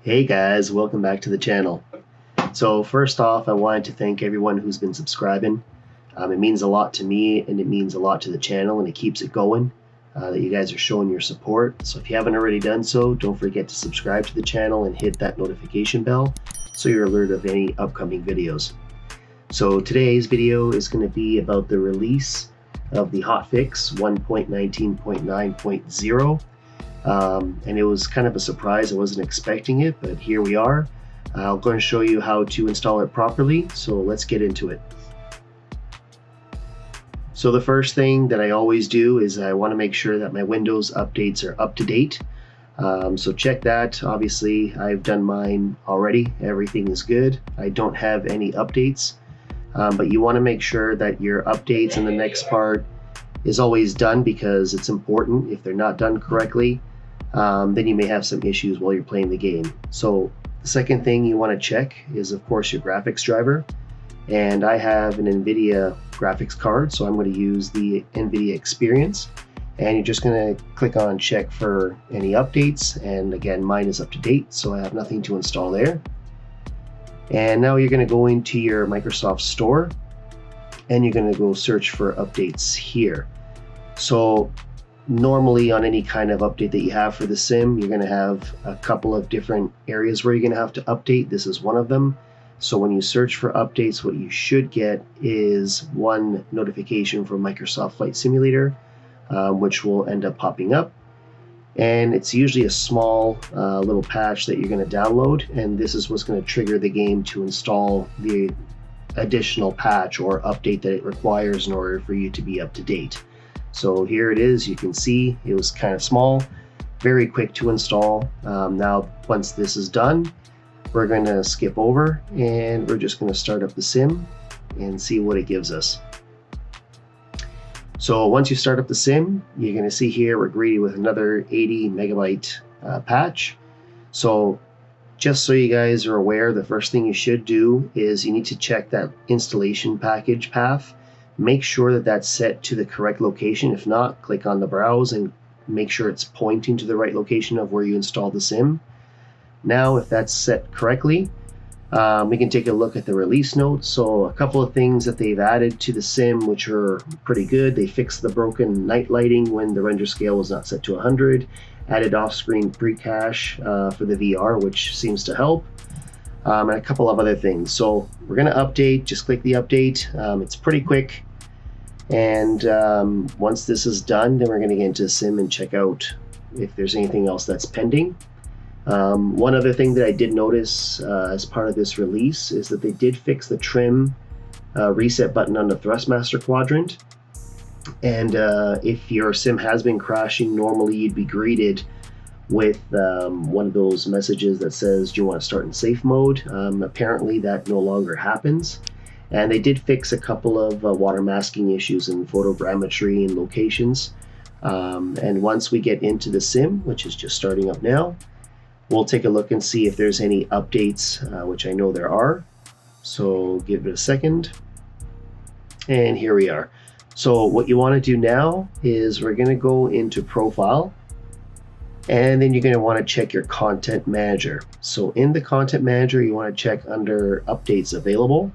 Hey guys, welcome back to the channel. So first off, I wanted to thank everyone who's been subscribing. It means a lot to me and it means a lot to the channel, and it keeps it going that you guys are showing your support. So if you haven't already done so, don't forget to subscribe to the channel and hit that notification bell so you're alerted of any upcoming videos. So today's video is going to be about the release of the hotfix 1.19.9.0. And it was kind of a surprise. I wasn't expecting it, but here we are. I'm going to show you how to install it properly, so let's get into it. So the first thing that I always do is I want to make sure that my Windows updates are up to date. So check that. Obviously, I've done mine already. Everything is good. I don't have any updates, but you want to make sure that your updates in the next part is always done, because it's important. If they're not done correctly, then you may have some issues while you're playing the game. So the second thing you want to check is, of course, your graphics driver. And I have an NVIDIA graphics card, so I'm going to use the NVIDIA Experience. And you're just going to click on check for any updates. And again, mine is up to date, so I have nothing to install there. And now you're going to go into your Microsoft Store, and you're going to go search for updates here. So normally on any kind of update that you have for the sim, you're going to have a couple of different areas where you're going to have to update. This is one of them. So when you search for updates, what you should get is one notification from Microsoft Flight Simulator, which will end up popping up. And it's usually a small little patch that you're going to download, and this is what's going to trigger the game to install the additional patch or update that it requires in order for you to be up to date. So here it is. You can see it was kind of small, very quick to install. Now once this is done, we're going to skip over and we're just going to start up the sim and see what it gives us. So once you start up the sim, you're going to see here we're greeted with another 80 megabyte patch. So just so you guys are aware, the first thing you should do is you need to check that installation package path. Make sure that that's set to the correct location. If not, click on the browse and make sure it's pointing to the right location of where you installed the sim. Now, if that's set correctly, we can take a look at the release notes. So a couple of things that they've added to the sim, which are pretty good. They fixed the broken night lighting when the render scale was not set to 100. Added off-screen pre-cache for the VR, which seems to help, and a couple of other things. So we're going to update. Just click the update. It's pretty quick, and once this is done, then we're going to get into the sim and check out if there's anything else that's pending. One other thing that I did notice as part of this release is that they did fix the trim reset button on the Thrustmaster quadrant. And if your sim has been crashing, normally you'd be greeted with one of those messages that says, do you want to start in safe mode? Apparently that no longer happens. And they did fix a couple of water masking issues in photogrammetry and locations. And once we get into the sim, which is just starting up now, we'll take a look and see if there's any updates, which I know there are. So give it a second. And here we are. So what you want to do now is we're going to go into Profile, and then you're going to want to check your Content Manager. So in the Content Manager, you want to check under Updates Available,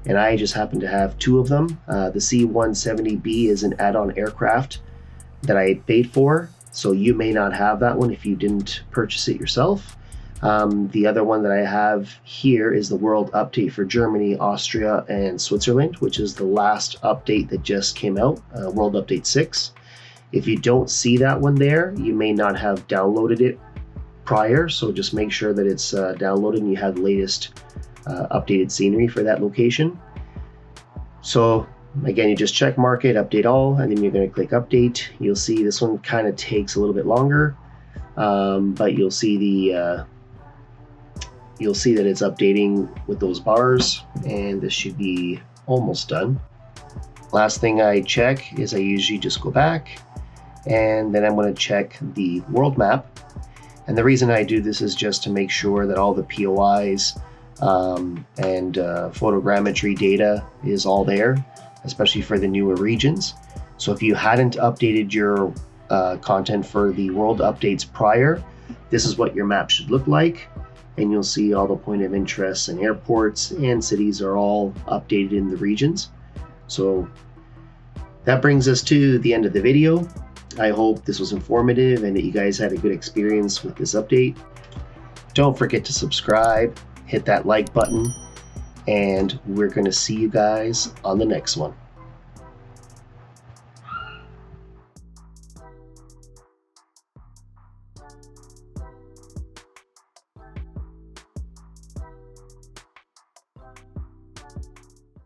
and I just happen to have two of them. The C-170B is an add-on aircraft that I paid for, so you may not have that one if you didn't purchase it yourself. The other one that I have here is the World Update for Germany, Austria, and Switzerland, which is the last update that just came out, World Update 6. If you don't see that one there, you may not have downloaded it prior, so just make sure that it's downloaded and you have the latest updated scenery for that location. So again, you just check mark it, update all, and then you're going to click update. You'll see this one kind of takes a little bit longer, but you'll see that it's updating with those bars, and this should be almost done. Last thing I check is I usually just go back, and then I'm going to check the world map. And the reason I do this is just to make sure that all the POIs and photogrammetry data is all there, especially for the newer regions. So if you hadn't updated your content for the world updates prior, this is what your map should look like. and you'll see all the point of interest and airports and cities are all updated in the regions. So that brings us to the end of the video. I hope this was informative and that you guys had a good experience with this update. Don't forget to subscribe, hit that like button, and we're going to see you guys on the next one.